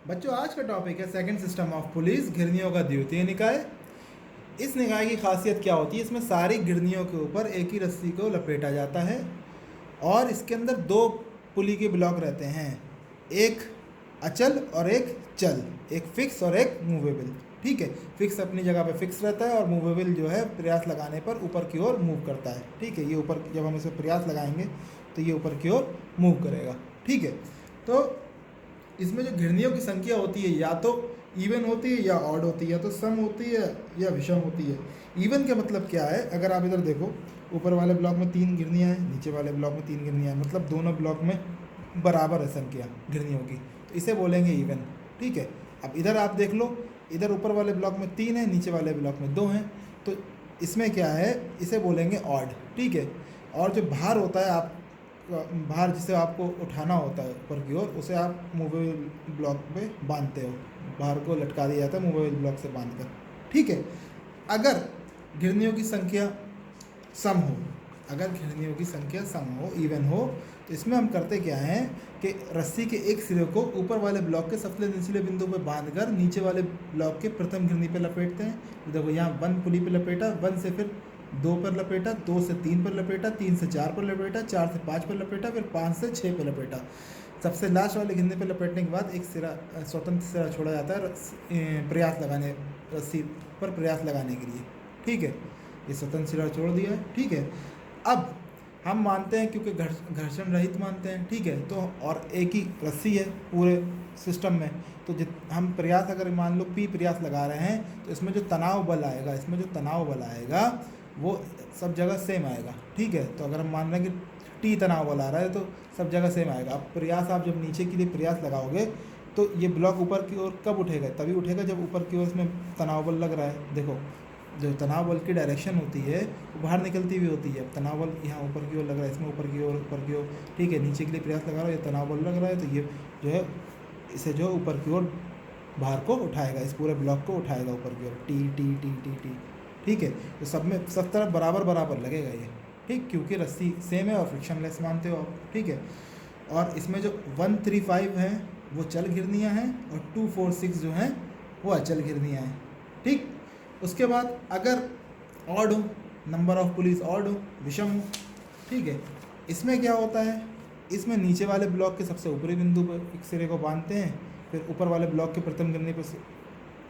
बच्चों, आज का टॉपिक है सेकंड सिस्टम ऑफ पुलिस, घिरनियों का द्वितीय निकाय। इस निकाय की खासियत क्या होती है? इसमें सारी घिरनियों के ऊपर एक ही रस्सी को लपेटा जाता है और इसके अंदर दो पुली के ब्लॉक रहते हैं, एक अचल और एक चल, एक फिक्स और एक मूवेबल। ठीक है, फिक्स अपनी जगह पे फिक्स रहता है और मूवेबल जो है प्रयास लगाने पर ऊपर की ओर मूव करता है। ठीक है, ये ऊपर जब हम इसे प्रयास लगाएंगे तो ये ऊपर की ओर मूव करेगा। ठीक है, तो इसमें जो घिरनियों की संख्या होती है या तो इवन होती है या ऑड होती है, या तो सम होती है या विषम होती है। इवन का मतलब क्या है? अगर आप इधर देखो, ऊपर वाले ब्लॉक में 3 घिरनियाँ हैं, नीचे वाले ब्लॉक में 3 घिरनियाँ हैं, मतलब दोनों ब्लॉक में बराबर है संख्या घिरनियों की, तो इसे बोलेंगे इवन। ठीक है, अब इधर आप देख लो, इधर ऊपर वाले ब्लॉक में 3 है, नीचे वाले ब्लॉक में 2 हैं, तो इसमें क्या है? इसे बोलेंगे ऑड। ठीक है, और जो भार होता है, आप भार जिसे आपको उठाना होता है ऊपर की ओर, उसे आप मूवेबल ब्लॉक पे बांधते हो, भार को लटका दिया जाता है मूवेबल ब्लॉक से बांधकर। ठीक है, अगर घिरनियों की संख्या सम हो, अगर घिरनियों की संख्या सम हो, इवन हो, तो इसमें हम करते क्या हैं कि रस्सी के एक सिरे को ऊपर वाले ब्लॉक के सबसे निचले बिंदु पर बांधकर नीचे वाले ब्लॉक के प्रथम घिरनी पे लपेटते हैं। देखो, यहाँ 1 पुली पे लपेटा, 1 से फिर 2 पर लपेटा, 2 से 3 पर लपेटा, 3 से 4 पर लपेटा, 4 से 5 पर लपेटा, फिर 5 से 6 पर लपेटा। सबसे लास्ट वाले घिरने पर लपेटने के बाद एक सिरा, स्वतंत्र सिरा छोड़ा जाता है प्रयास लगाने, रस्सी पर प्रयास लगाने के लिए। ठीक है, ये स्वतंत्र सिरा छोड़ दिया है। ठीक है, अब हम मानते हैं, क्योंकि घर्षण रहित मानते हैं। ठीक है, तो और एक ही रस्सी है पूरे सिस्टम में, तो हम प्रयास अगर मान लो P प्रयास लगा रहे हैं, तो इसमें जो तनाव बल आएगा, इसमें जो तनाव बल आएगा वो सब जगह सेम आएगा। ठीक है, तो अगर हम मान रहे हैं कि T तनाव बल आ रहा है तो सब जगह सेम आएगा। अब प्रयास आप जब नीचे के लिए प्रयास लगाओगे तो ये ब्लॉक ऊपर की ओर कब उठेगा? तभी उठेगा जब ऊपर की ओर इसमें तनाव बल लग रहा है। देखो, जो तनाव बल की डायरेक्शन होती है वो बाहर निकलती हुई होती है। अब तनाव बल यहाँ ऊपर की ओर लग रहा है, इसमें ऊपर की ओर। ठीक है, नीचे के लिए प्रयास लगा रहा है, ये तनाव बल लग रहा है, तो ये जो है इसे जो ऊपर की ओर भार को उठाएगा, इस पूरे ब्लॉक को उठाएगा ऊपर की ओर, T T T T T. ठीक है, तो सब में सब तरफ बराबर बराबर लगेगा ये। ठीक, क्योंकि रस्सी सेम है और फ्रिक्शनलेस मानते हो आप। ठीक है, और इसमें जो 135 है वो चल घिरनियाँ हैं और 246 जो हैं वो अचल घिरनियाँ हैं। ठीक, उसके बाद अगर ऑड हो, नंबर ऑफ पुलिस ऑड हो, विषम हो। ठीक है, इसमें क्या होता है? इसमें नीचे वाले ब्लॉक के सबसे ऊपरी बिंदु पर एक सिरे को बांधते हैं, फिर ऊपर वाले ब्लॉक के प्रथम गिरने पर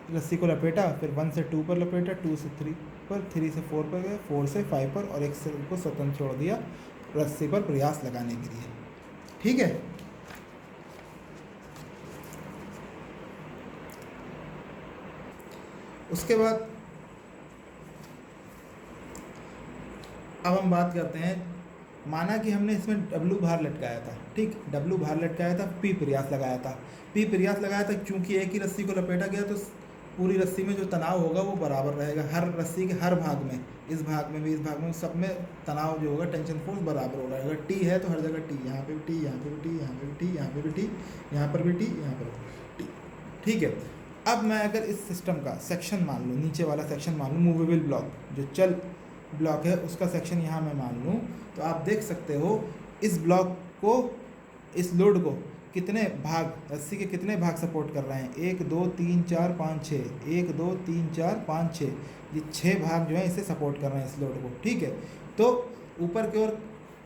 रस्सी को लपेटा, फिर 1 से 2 पर लपेटा, 2 से 3 पर, 3 से 4 पर गए, 4 से 5 पर, और एक सिरे को स्वतंत्र छोड़ दिया रस्सी पर प्रयास लगाने के लिए। ठीक है, उसके बाद अब हम बात करते हैं, माना कि हमने इसमें W भार लटकाया था। ठीक, W भार लटकाया था, P प्रयास लगाया था। P प्रयास लगाया था, क्योंकि एक ही रस्सी को लपेटा गया तो पूरी रस्सी में जो तनाव होगा वो बराबर रहेगा, हर रस्सी के हर भाग में, इस भाग में भी, इस भाग में, सब में तनाव जो होगा, टेंशन फोर्स बराबर होगा। अगर T है तो हर जगह T, यहाँ पे भी T, यहाँ पे भी T, यहाँ पे भी T, यहाँ पे भी T, यहाँ पर भी T, यहाँ पर भी T। ठीक है, अब मैं अगर इस सिस्टम का सेक्शन मान लूँ, नीचे वाला सेक्शन मान लूँ, मूवेबल ब्लॉक जो चल ब्लॉक है उसका सेक्शन यहाँ मैं मान लूँ, तो आप देख सकते हो इस ब्लॉक को, इस लोड को कितने भाग, रस्सी के कितने भाग सपोर्ट कर रहे हैं? 1 2 3 4 5 6, 1 2 3 4 5 6, ये 6 भाग जो हैं इसे सपोर्ट कर रहे हैं, इस लोड को। ठीक है, तो ऊपर की ओर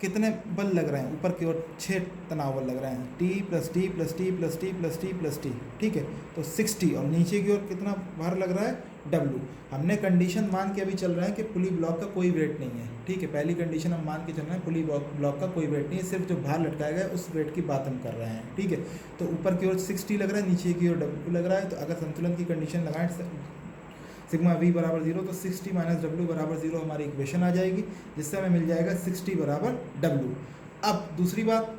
कितने बल लग रहे हैं? ऊपर की ओर 6 तनाव बल लग रहे हैं, T plus T plus T plus T plus T plus T. ठीक है, तो 60। और नीचे की ओर कितना भार लग रहा है? W। हमने कंडीशन मान के अभी चल रहे हैं कि पुली ब्लॉक का कोई वेट नहीं है। ठीक है, पहली कंडीशन हम मान के चल रहे हैं, पुली ब्लॉक का कोई वेट नहीं है, सिर्फ जो भार लटकाया गया है उस वेट की बात हम कर रहे हैं। ठीक है, तो ऊपर की ओर 60 लग रहा है, नीचे की ओर W लग रहा है, तो अगर संतुलन की कंडीशन लगाएं सिग्मा V बराबर 0, तो 60 माइनस W बराबर 0 हमारी इक्वेशन आ जाएगी, जिससे हमें मिल जाएगा 60 बराबर W। अब दूसरी बात,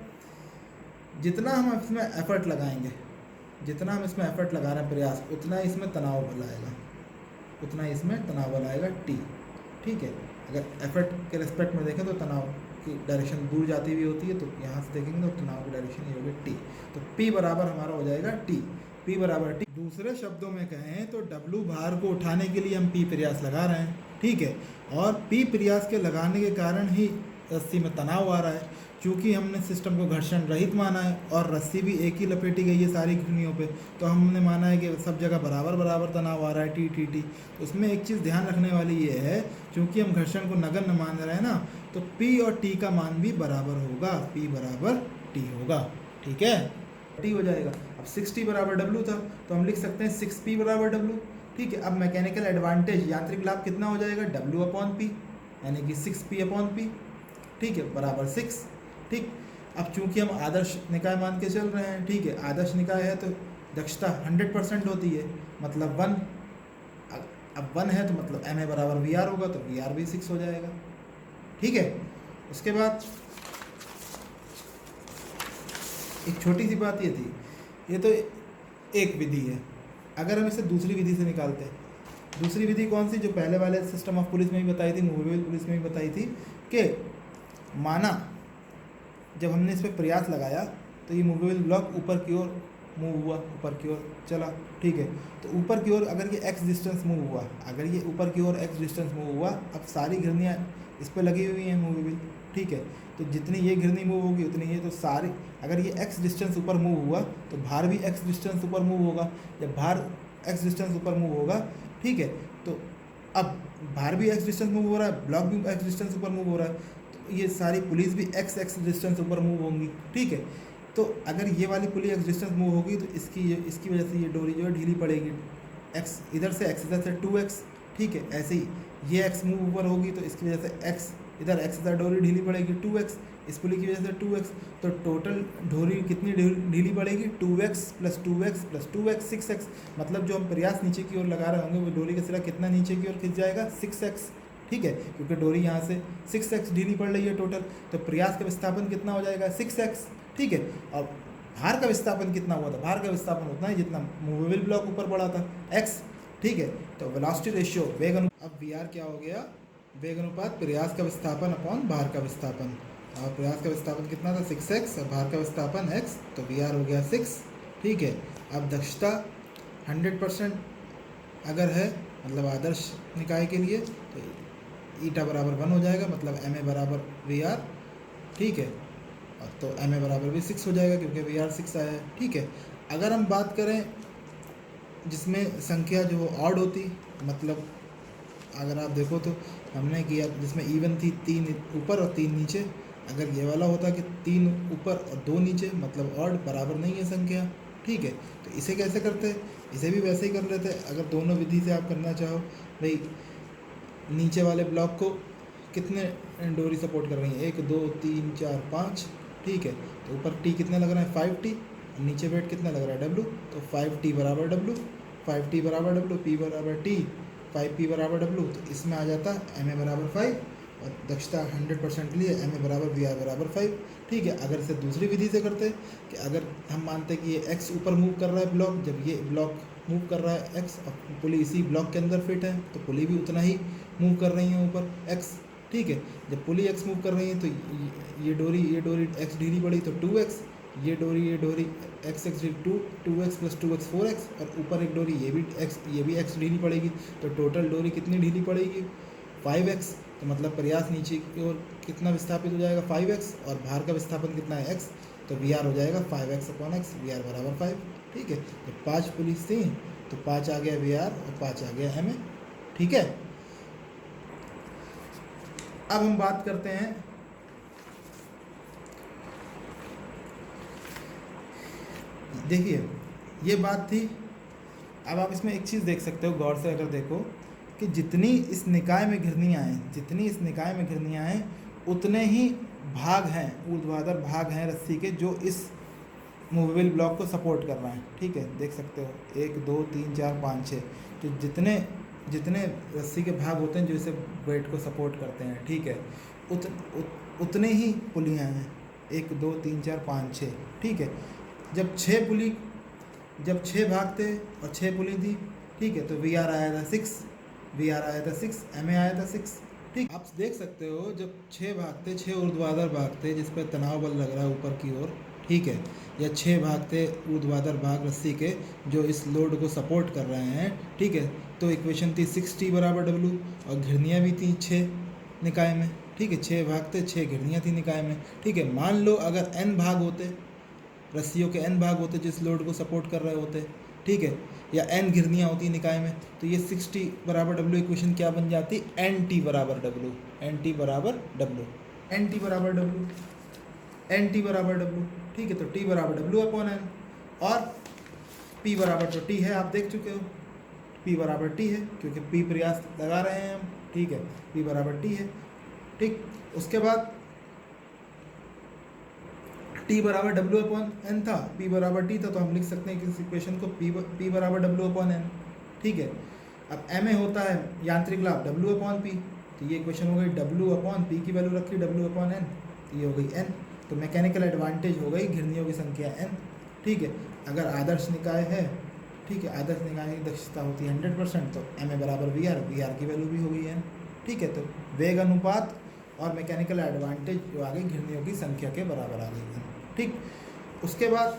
जितना हम इसमें एफर्ट लगाएंगे, जितना हम इसमें एफर्ट लगा रहे हैं प्रयास, उतना ही इसमें तनाव बल आएगा, उतना ही इसमें तनाव बल आएगा T। ठीक है, अगर एफर्ट के रिस्पेक्ट में देखें तो तनाव की डायरेक्शन दूर जाती हुई होती है, तो यहाँ से देखेंगे तो तनाव की डायरेक्शन ये होगी T, तो P बराबर हमारा हो जाएगा T, P बराबर T। दूसरे शब्दों में कहें तो W भार को उठाने के लिए हम P प्रयास लगा रहे हैं। ठीक है, और P प्रयास के लगाने के कारण ही रस्सी में तनाव आ रहा है, चूँकि हमने सिस्टम को घर्षण रहित माना है और रस्सी भी एक ही लपेटी गई है सारी घिरनियों पे, तो हमने माना है कि सब जगह बराबर बराबर तनाव आ रहा है, टी टी टी। तो उसमें एक चीज़ ध्यान रखने वाली ये है, चूँकि हम घर्षण को नगण्य मान रहे हैं ना, तो पी और टी का मान भी बराबर होगा, पी बराबर टी होगा, ठीक है, टी हो जाएगा। अब 6T बराबर डब्ल्यू था, तो हम लिख सकते हैं 6P बराबर डब्ल्यू, ठीक है। अब मैकेनिकल एडवांटेज यांत्रिक लाभ कितना हो जाएगा, W अपॉन पी, यानी कि 6P अपॉन पी, ठीक है, बराबर 6, ठीक। अब चूंकि हम आदर्श निकाय मान के चल रहे हैं, ठीक है, आदर्श निकाय है तो दक्षता 100% होती है, मतलब 1, अब 1 है तो मतलब MA बराबर VR होगा, तो VR भी 6 हो जाएगा, ठीक है। उसके बाद एक छोटी सी बात ये थी, ये तो एक विधि है, अगर हम इसे दूसरी विधि से निकालते हैं, दूसरी विधि कौन सी, जो पहले वाले सिस्टम ऑफ पुलिस में भी बताई थी, मूवेबल पुलिस में भी बताई थी, कि माना जब हमने इस पर प्रयास लगाया तो ये मूवेबल ब्लॉक ऊपर की ओर मूव हुआ, ऊपर की ओर चला, ठीक है। तो ऊपर की ओर अगर ये x डिस्टेंस मूव हुआ, अगर ये ऊपर की ओर x डिस्टेंस मूव हुआ, अब सारी घिरनियाँ इस पर लगी हुई हैं मूवेबल, ठीक है। तो जितनी ये घिरनी मूव होगी उतनी ये, तो सारी, अगर ये x डिस्टेंस ऊपर मूव हुआ तो भार भी x डिस्टेंस ऊपर मूव होगा, जब भार x डिस्टेंस ऊपर मूव होगा, ठीक है, तो अब भार भी x डिस्टेंस मूव हो रहा है, ब्लॉक भी x डिस्टेंस ऊपर मूव हो रहा है, तो ये सारी पुलिस भी x डिस्टेंस ऊपर मूव होंगी, ठीक है। तो अगर ये वाली पुली x डिस्टेंस मूव होगी तो इसकी वजह से ये डोरी जो है ढीली पड़ेगी, x इधर से 2x, ठीक है। ऐसे ही ये x मूव ऊपर होगी तो इसकी वजह से x इधर डोरी ढीली पड़ेगी 2x, इस पुली की वजह से 2x, तो टोटल डोरी कितनी ढीली पड़ेगी, 2x plus 2x plus 2x 6x, मतलब जो हम प्रयास नीचे की ओर लगा रहे होंगे वो डोरी का सिरा कितना नीचे की ओर खिंच जाएगा, 6x, ठीक है, क्योंकि डोरी यहाँ से 6x ढीली पड़ रही है टोटल, तो प्रयास का विस्थापन कितना हो जाएगा, 6x, ठीक है। और भार का विस्थापन कितना हुआ था, भार का विस्थापन उतना ही जितना मूवेबल ब्लॉक ऊपर बढ़ा था, x, ठीक है। तो वेलोसिटी रेशियो वेग अनुपात, अब VR क्या हो गया, वेग अनुपात प्रयास का विस्थापन अपॉन भार का विस्थापन, और प्रयास का विस्थापन कितना था 6x और भार का विस्थापन x, तो VR हो गया 6, ठीक है। अब दक्षता 100% अगर है, मतलब आदर्श निकाय के लिए, तो ईटा बराबर 1 हो जाएगा, मतलब MA बराबर VR, ठीक है, तो MA बराबर भी 6 हो जाएगा क्योंकि VR 6 आया है, ठीक है। अगर हम बात करें जिसमें संख्या जो ऑड होती, मतलब अगर आप देखो तो हमने किया जिसमें इवन थी 3 ऊपर और 3 नीचे, अगर ये वाला होता कि 3 ऊपर और 2 नीचे, मतलब ऑड बराबर नहीं है संख्या, ठीक है। तो इसे कैसे करते, इसे भी वैसे ही कर लेते, अगर दोनों विधि से आप करना चाहो, भाई नीचे वाले ब्लॉक को कितने डोरी सपोर्ट कर रही है, 1 2 3 4 5, ठीक है। तो ऊपर टी कितना लग रहा है 5T, नीचे वेट कितना लग रहा है W, तो 5T बराबर W, 5T बराबर W, P बराबर T, 5P बराबर W, तो इसमें आ जाता MA बराबर 5, और दक्षता 100% लिए MA बराबर VR बराबर 5, ठीक है। अगर इसे दूसरी विधि से करते कि अगर हम मानते कि ये x ऊपर मूव कर रहा है ब्लॉक, जब ये ब्लॉक मूव कर रहा है x और पुली इसी ब्लॉक के अंदर फिट है, तो पुली भी उतना ही मूव कर रही है ऊपर x, ठीक है। जब पुली x मूव कर रही है तो ये डोरी x ढीली पड़ी तो 2x, ये डोरी x ढीली 2x प्लस 2x 4x, और ऊपर एक डोरी ये भी x ढीली पड़ेगी, तो टोटल डोरी कितनी ढीली पड़ेगी 5x, तो मतलब प्रयास नीचे की ओर कितना विस्थापित हो जाएगा 5x, और भार का विस्थापन कितना है x, तो VR हो जाएगा 5x अपॉन x, VR बराबर 5, ठीक है। तो 5 पुलिस थी तो 5 आ गया VR और 5 आ गया MA, ठीक है। अब हम बात करते हैं देखिए ये बात थी, अब आप इसमें एक चीज़ देख सकते हो गौर से, अगर देखो कि जितनी इस निकाय में घिरनियाँ हैं उतने ही भाग हैं, ऊर्ध्वाधर भाग हैं रस्सी के जो इस मूवेबल ब्लॉक को सपोर्ट कर रहे हैं, ठीक है, देख सकते हो 1 2 3 4 5 6, तो जितने रस्सी के भाग होते हैं जो इसे वेट को सपोर्ट करते हैं, ठीक है, उतने ही पुलियाँ हैं 1 2 3 4 5 6, ठीक है। जब 6 भाग थे और 6 पुली थी, ठीक है, तो VR आया था 6, MA आया था 6, ठीक। आप देख सकते हो जब 6 भाग थे, 6 ऊर्ध्वाधर भाग थे जिस पर तनाव बल लग रहा है ऊपर की ओर, ठीक है, या 6 भाग थे ऊर्ध्वाधर भाग रस्सी के जो इस लोड को सपोर्ट कर रहे हैं, ठीक है। तो इक्वेशन थी 6T बराबर W, और घिरनियाँ भी थी 6 निकाय में, ठीक है, 6 भाग थे, 6 घिरनियाँ थी निकाय में। ठीक है, मान लो अगर n भाग होते, रस्सियों के n भाग होते जिस लोड को सपोर्ट कर रहे होते, ठीक है, या n घिरनियाँ होती निकाय में, तो ये 6T बराबर W इक्वेशन क्या बन जाती, NT बराबर W, NT बराबर W, NT बराबर W, NT बराबर W। ठीक है, तो T बराबर W अपॉन N, और P बराबर तो T है, आप देख चुके हो, P बराबर T है क्योंकि P प्रयास लगा रहे हैं हम। ठीक है, P बराबर T है। ठीक, उसके बाद T बराबर W अपॉन N था, P बराबर T था, तो हम लिख सकते हैं कि इस इक्वेशन को P बराबर W अपॉन N। ठीक है, अब MA होता है यांत्रिक लाभ W अपॉन P, तो ये इक्वेशन हो गई W अपॉन P की वैल्यू रखी W अपॉन N, तो ये हो गई N। तो मैकेनिकल एडवांटेज हो गई घिरनियों की संख्या N। ठीक है, अगर आदर्श निकाय है, ठीक है, आदर्श निकाय की दक्षता होती है 100%, तो MA बराबर VR की वैल्यू भी हो गई N। ठीक है, तो वेग अनुपात और मैकेनिकल एडवांटेज जो आ गई घिरनियों की संख्या के बराबर आ गई है। ठीक, उसके बाद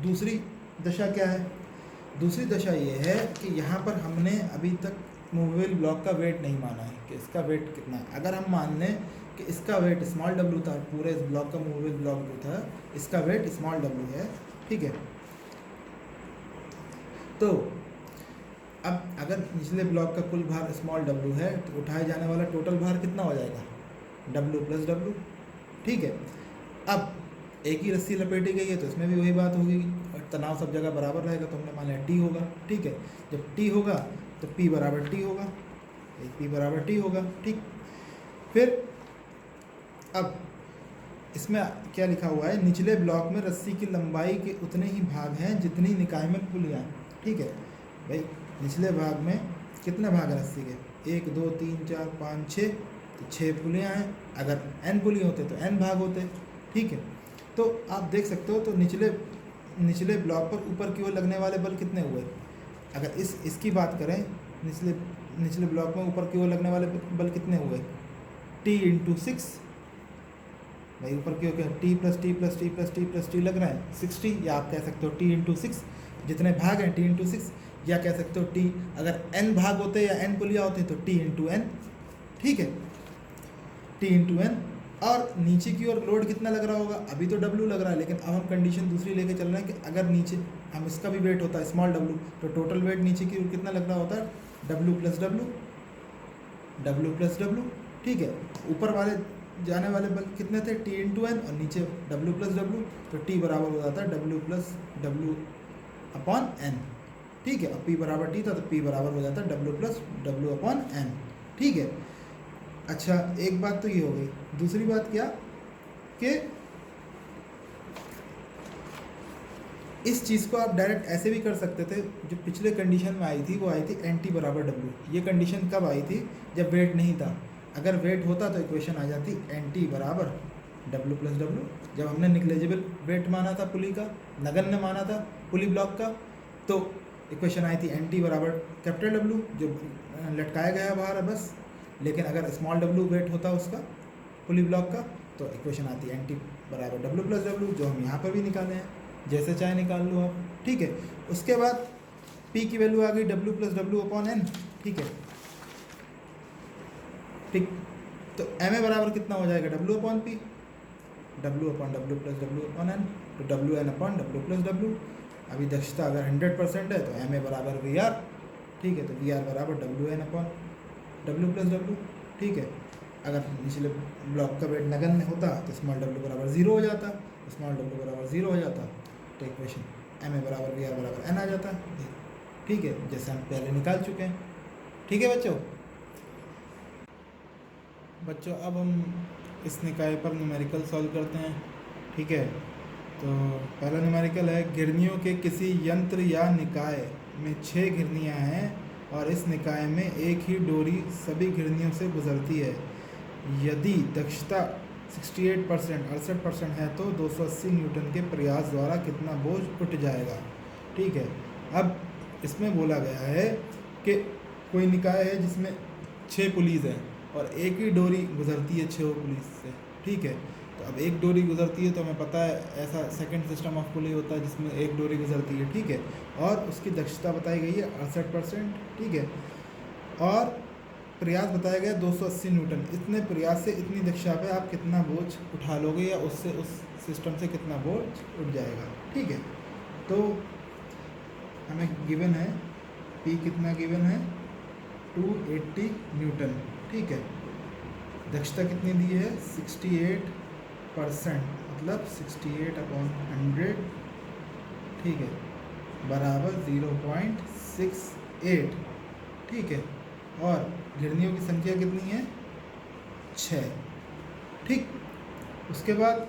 दूसरी दशा क्या है, दूसरी दशा ये है कि यहाँ पर हमने अभी तक मूवेबल ब्लॉक का वेट नहीं माना है कि इसका वेट कितना है। अगर हम मान लें कि इसका वेट स्मॉल w था, पूरे इस ब्लॉक का मूवेबल ब्लॉक जो था इसका वेट स्मॉल w है, ठीक है, तो अब अगर निचले ब्लॉक का कुल भार स्मॉल w है तो उठाए जाने वाला टोटल भार कितना हो जाएगा, w प्लस w। ठीक है, अब एक ही रस्सी लपेटी गई है तो इसमें भी वही बात होगी, और तनाव सब जगह बराबर रहेगा, तो हमने मान लिया T होगा। ठीक है, जब T होगा तो P बराबर T होगा, P बराबर T होगा। ठीक, फिर अब इसमें क्या लिखा हुआ है, निचले ब्लॉक में रस्सी की लंबाई के उतने ही भाग हैं जितनी निकाय में पुलियाँ। ठीक है भाई, निचले भाग में कितने भाग हैं रस्सी के, 1 2 3 4 5 6, तो 6 पुलियाँ हैं। अगर n पुली होते तो n भाग होते। ठीक है, तो आप देख सकते हो, तो निचले ब्लॉक पर ऊपर की ओर लगने वाले बल कितने हुए, अगर इसकी बात करें, निचले ब्लॉक में ऊपर की ओर लगने वाले बल कितने हुए, T इंटू 6, भाई ऊपर की ओर क्या T plus T plus T plus T plus T लग रहा है 60, या आप कह सकते हो T इंटू 6, जितने भाग हैं T इंटू 6, या कह सकते हो T, अगर n भाग होते या n पुलिया होते तो T इंटू n। ठीक है, T इंटू n, और नीचे की ओर लोड कितना लग रहा होगा, अभी तो W लग रहा है, लेकिन अब हम कंडीशन दूसरी लेके चल रहे हैं कि अगर नीचे हम इसका भी वेट होता है स्मॉल w, तो टोटल वेट नीचे की ओर कितना लग रहा होता है, W प्लस W। ठीक है, ऊपर वाले जाने वाले बल कितने थे, T इंटू n, और नीचे W प्लस W, तो T बराबर हो जाता है W plus W upon n। ठीक है, अब P बराबर T था तो P बराबर हो जाता है W plus W upon n। ठीक है, अच्छा एक बात तो ये हो गई, दूसरी बात क्या कि इस चीज़ को आप डायरेक्ट ऐसे भी कर सकते थे, जो पिछले कंडीशन में आई थी वो आई थी NT बराबर W। ये कंडीशन कब आई थी, जब वेट नहीं था। अगर वेट होता तो इक्वेशन आ जाती NT बराबर W प्लस W। जब हमने निग्लेजिबल वेट माना था पुली का, नगण्य माना था पुली ब्लॉक का, तो इक्वेशन आई थी NT बराबर कैपिटल W, जो लटकाया गया बाहर है बस। लेकिन अगर स्मॉल w वेट होता उसका पुली ब्लॉक का, तो इक्वेशन आती है NT बराबर W प्लस W, जो हम यहाँ पर भी निकाले हैं, जैसे चाहे निकाल लो आप। ठीक है, उसके बाद P की वैल्यू आ गई W plus W upon N। ठीक है, ठीक, तो MA बराबर कितना हो जाएगा, W upon P, W upon W plus W upon N, तो WN upon W plus W। अभी दक्षता अगर 100% है तो MA बराबर VR। ठीक है, तो VR बराबर WN upon W plus W। ठीक है, अगर निचले ब्लॉक का वेट नगण्य होता तो स्मॉल w बराबर 0 हो जाता, स्मॉल w बराबर 0 हो जाता, तो इक्वेशन MA बराबर VR बराबर N आ जाता। ठीक है, जैसे हम पहले निकाल चुके हैं। ठीक है बच्चों, अब हम इस निकाय पर न्यूमेरिकल सॉल्व करते हैं। ठीक है, तो पहला न्यूमेरिकल है, घिरनियों के किसी यंत्र या निकाय में 6 घिरनियाँ हैं और इस निकाय में एक ही डोरी सभी घिरनियों से गुजरती है। यदि दक्षता 68% है तो 280 न्यूटन के प्रयास द्वारा कितना बोझ उठ जाएगा। ठीक है, अब इसमें बोला गया है कि कोई निकाय है जिसमें 6 पुलीज़ हैं और एक ही डोरी गुजरती है 6 पुलीज़ से। ठीक है, तो अब एक डोरी गुजरती है तो हमें पता है ऐसा सेकंड सिस्टम ऑफ पुली होता है जिसमें एक डोरी गुजरती है। ठीक है, और उसकी दक्षता बताई गई है 68%। ठीक है, और प्रयास बताया गया 280 न्यूटन। इतने प्रयास से इतनी दक्षता पे आप कितना बोझ उठा लोगे या उससे उस सिस्टम से कितना बोझ उठ जाएगा। ठीक है, तो हमें गिवन है P कितना गिवन है 280 न्यूटन। ठीक है, दक्षता कितनी दी है 68%, मतलब 68/100। ठीक है, बराबर 0.68। ठीक है, और घिरनियों की संख्या कितनी है 6। ठीक, उसके बाद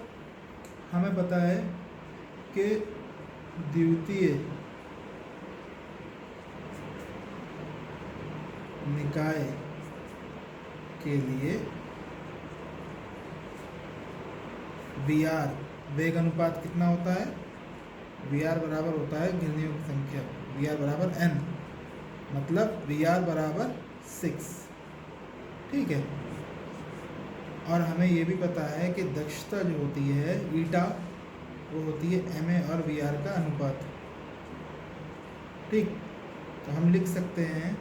हमें पता है कि द्वितीय निकाय के लिए VR वेग अनुपात कितना होता है। VR बराबर होता है घिरनियों की संख्या, VR बराबर N, मतलब VR बराबर 6। ठीक है, और हमें ये भी पता है कि दक्षता जो होती है ईटा, वो होती है MA और VR का अनुपात। ठीक, तो हम लिख सकते हैं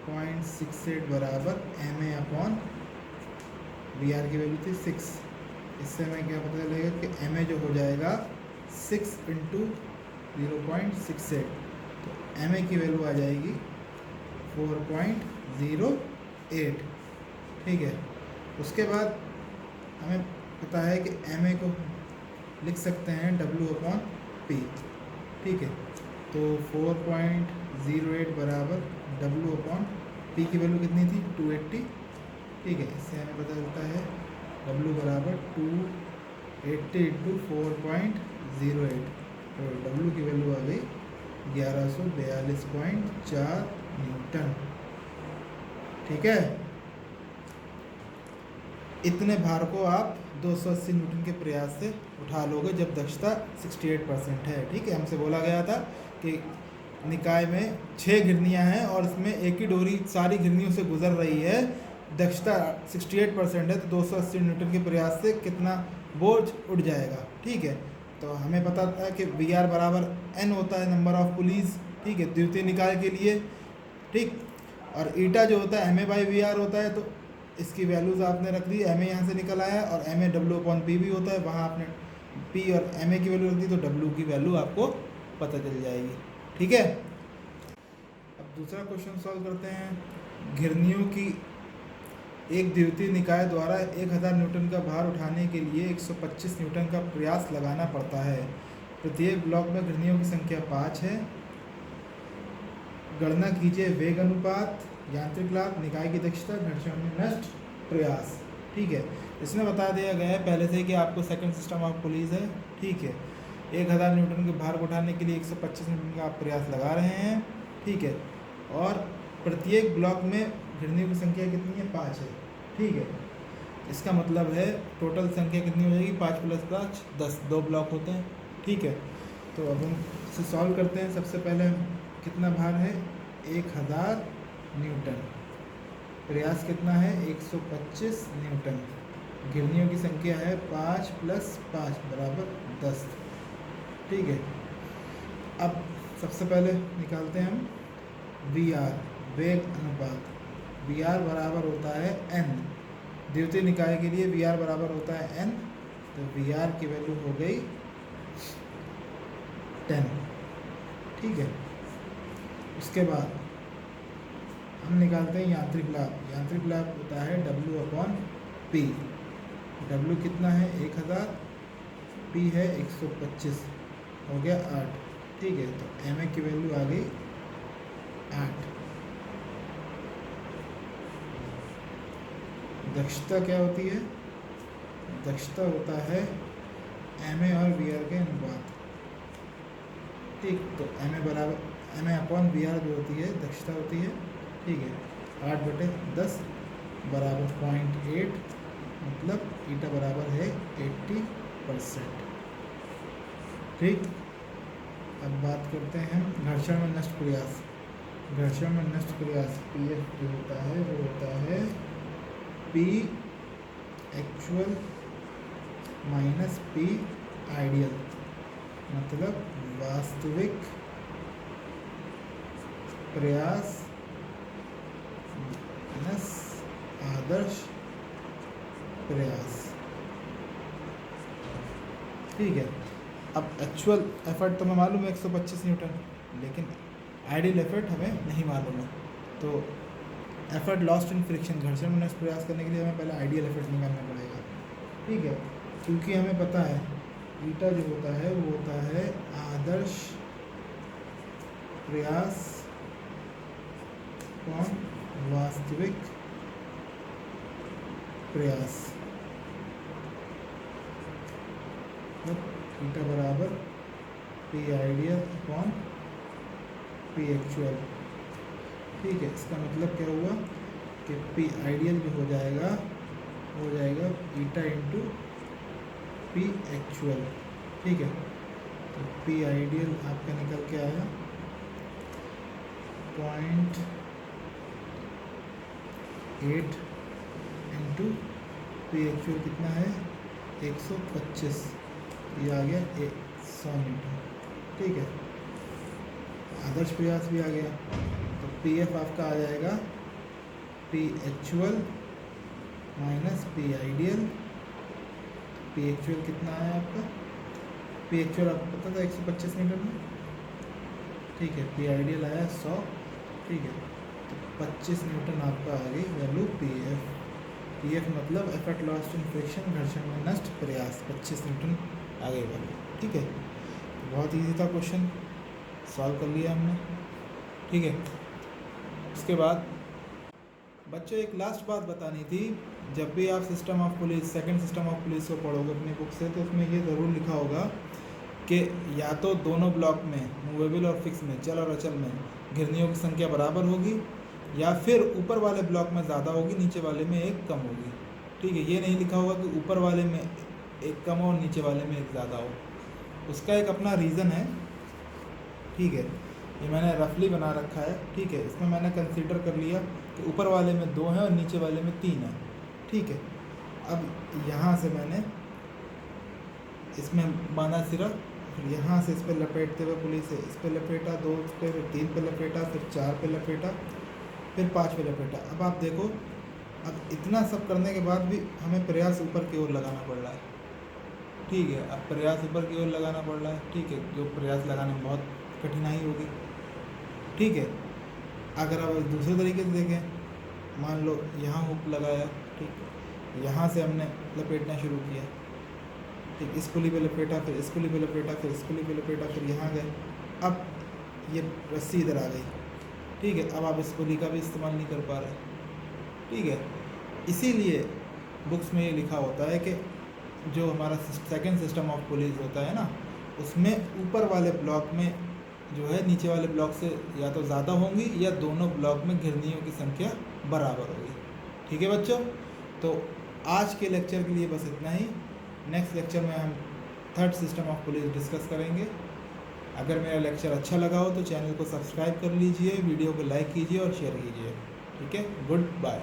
0.68 बराबर MA/VR की वैल्यू थी 6। इससे हमें क्या पता चलेगा कि MA जो हो जाएगा 6 × 0.68, तो MA की वैल्यू आ जाएगी 4.08। ठीक है, उसके बाद हमें पता है कि MA को लिख सकते हैं W/P। ठीक है, तो 4.08 बराबर W/P की वैल्यू कितनी थी 280। ठीक है, इससे हमें पता चलता है W बराबर 280 × 4.08, तो W की वैल्यू आ गई 1142.4 न्यूटन। ठीक है, इतने भार को आप 280 न्यूटन के प्रयास से उठा लोगे जब दक्षता 68% है। ठीक है, हमसे बोला गया था कि निकाय में 6 घिरनियाँ हैं और इसमें एक ही डोरी सारी घिरनियों से गुजर रही है, दक्षता 68% है, तो 280 न्यूटन के प्रयास से कितना बोझ उठ जाएगा। ठीक है, तो हमें पता है कि VR बराबर N होता है, नंबर ऑफ पुलीज। ठीक है, द्वितीय निकाय के लिए। ठीक, और ईटा जो होता है MA/VR होता है, तो इसकी वैल्यूज़ आपने रख दी। MA यहाँ से निकल आया और MA W/P भी होता है, वहाँ आपने P और MA की वैल्यू रख दी, तो W की वैल्यू आपको पता चल जाएगी। ठीक है, अब दूसरा क्वेश्चन सॉल्व करते हैं। घिरनियों की एक द्वितीय निकाय द्वारा 1000 न्यूटन का भार उठाने के लिए 125 न्यूटन का प्रयास लगाना पड़ता है। प्रत्येक ब्लॉक में घिरनियों की संख्या 5 है। गणना कीजिए वेग अनुपात, यांत्रिक लाभ, निकाय की दक्षता, घर्षण में नष्ट, प्रयास। ठीक है, इसमें बता दिया गया है पहले से कि आपको सेकंड सिस्टम ऑफ पुलीज है। ठीक है, 1000 न्यूटन के भार को उठाने के लिए 125 न्यूटन का आप प्रयास लगा रहे हैं। ठीक है, और प्रत्येक ब्लॉक में घिरनियों की संख्या कितनी है 5 है। ठीक है, इसका मतलब है टोटल संख्या कितनी हो जाएगी 5 + 5 10, 2 ब्लॉक होते हैं। ठीक है, तो अब हम इसे सॉल्व करते हैं। सबसे पहले कितना भार है 1000 न्यूटन, प्रयास कितना है 125 न्यूटन, घिरनियों की संख्या है 5 + 5 बराबर 10। ठीक है, अब सबसे पहले निकालते हैं हम VR वेग अनुपात। VR बराबर होता है N, द्वितीय निकाय के लिए VR बराबर होता है N, तो VR की वैल्यू हो गई 10। ठीक है, उसके बाद हम निकालते हैं यांत्रिक लाभ। यांत्रिक लाभ होता है W/P। W कितना है 1000, P है 125, हो गया 8। ठीक है, तो MA की वैल्यू आ गई 8। दक्षता क्या होती है, दक्षता होता है MA और VR के अनुपात। ठीक, तो MA/VR जो होती है दक्षता होती है। ठीक है, 8/10 बराबर 0.8, मतलब ईटा बराबर है 80%। ठीक, अब बात करते हैं घर्षण में नष्ट प्रयास। घर्षण में नष्ट प्रयास PF जो होता है वो होता है P एक्चुअल - P आइडियल, मतलब वास्तविक प्रयास माइनस आदर्श प्रयास। ठीक है, अब एक्चुअल एफर्ट तो हमें मालूम है 125 न्यूटन, लेकिन आइडियल एफर्ट हमें नहीं मालूम है। तो एफर्ट लॉस्ट इन फ्रिक्शन, घर्षण में नष्ट प्रयास करने के लिए हमें पहले आइडियल एफर्ट निकालना पड़ेगा। ठीक है, क्योंकि हमें पता है ईटा जो होता है वो होता है आदर्श प्रयास कौन वास्तविक प्रयास, ईटा बराबर P ideal upon P actual. ठीक है, इसका मतलब क्या हुआ कि पी आइडियल जो हो जाएगा ईटा इंटू पी एक्चुअल। ठीक है, तो पी आइडियल आपका निकल के आया 0.8 इंटू पी एक्चुअल कितना है 125, ये आ गया 100 मीटर। ठीक है, आदर्श प्रयास भी आ गया, तो पी एफ आपका आ जाएगा P actual minus P ideal. P actual कितना है आपका, पी एक्चुअल आपको पता था 125 मीटर में। ठीक है, पी आइडियल आया 100। ठीक है, तो 25 न्यूटन आपका आ गई value P F. P F मतलब एफर्ट लॉस्ट इन फ्रिक्शन, घर्षण में नष्ट प्रयास, 25 न्यूटन आ गई वैल्यू। ठीक है, बहुत ईजी था क्वेश्चन, सॉल्व कर लिया हमने। ठीक है, उसके बाद बच्चों एक लास्ट बात बतानी थी। जब भी आप system of police, second system of police को पढ़ोगे अपनी बुक से, तो उसमें ये ज़रूर लिखा होगा कि या तो दोनों ब्लॉक में, मूवेबल और फिक्स में, चल और अचल में, घिरनियों की संख्या बराबर होगी, या फिर ऊपर वाले ब्लॉक में ज़्यादा होगी, नीचे वाले में एक कम होगी। ठीक है, ये नहीं लिखा होगा कि ऊपर वाले में एक कम हो और नीचे वाले में एक ज़्यादा हो। उसका एक अपना रीज़न है। ठीक है, ये मैंने रफली बना रखा है। ठीक है, इसमें मैंने कंसीडर कर लिया कि ऊपर वाले में 2 हैं और नीचे वाले में 3 हैं। ठीक है, अब यहाँ से मैंने इसमें बांधा सिरा, फिर यहाँ से इस पर लपेटते हुए पुलिस से इस पर लपेटा, 2 पे, फिर 3 पे लपेटा, फिर 4 पे लपेटा, फिर 5 पे लपेटा। अब आप देखो, अब इतना सब करने के बाद भी हमें प्रयास ऊपर की ओर लगाना पड़ रहा है। ठीक है, अब प्रयास ऊपर की ओर लगाना पड़ रहा है। ठीक है, जो प्रयास लगाने में बहुत कठिनाई होगी। ठीक है, अगर आप दूसरे तरीके से देखें, मान लो यहाँ हुक लगाया, ठीक, यहाँ से हमने लपेटना शुरू किया, ठीक, इस पुली पे लपेटा, फिर इस पुली पे लपेटा, फिर इस पुली पे लपेटा, फिर यहाँ गए, अब ये रस्सी इधर आ गई। ठीक है, अब आप इस पुली का भी इस्तेमाल नहीं कर पा रहे। ठीक है, इसीलिए बुक्स में ये लिखा होता है कि जो हमारा सेकंड सिस्टम ऑफ पुलिस होता है ना, उसमें ऊपर वाले ब्लॉक में जो है नीचे वाले ब्लॉक से या तो ज़्यादा होंगी, या दोनों ब्लॉक में घिरनियों की संख्या बराबर होगी। ठीक है बच्चों, तो आज के लेक्चर के लिए बस इतना ही। नेक्स्ट लेक्चर में हम third system of police discuss करेंगे। अगर मेरा लेक्चर अच्छा लगा हो तो चैनल को सब्सक्राइब कर लीजिए, वीडियो को लाइक कीजिए और शेयर कीजिए। ठीक है, गुड बाय।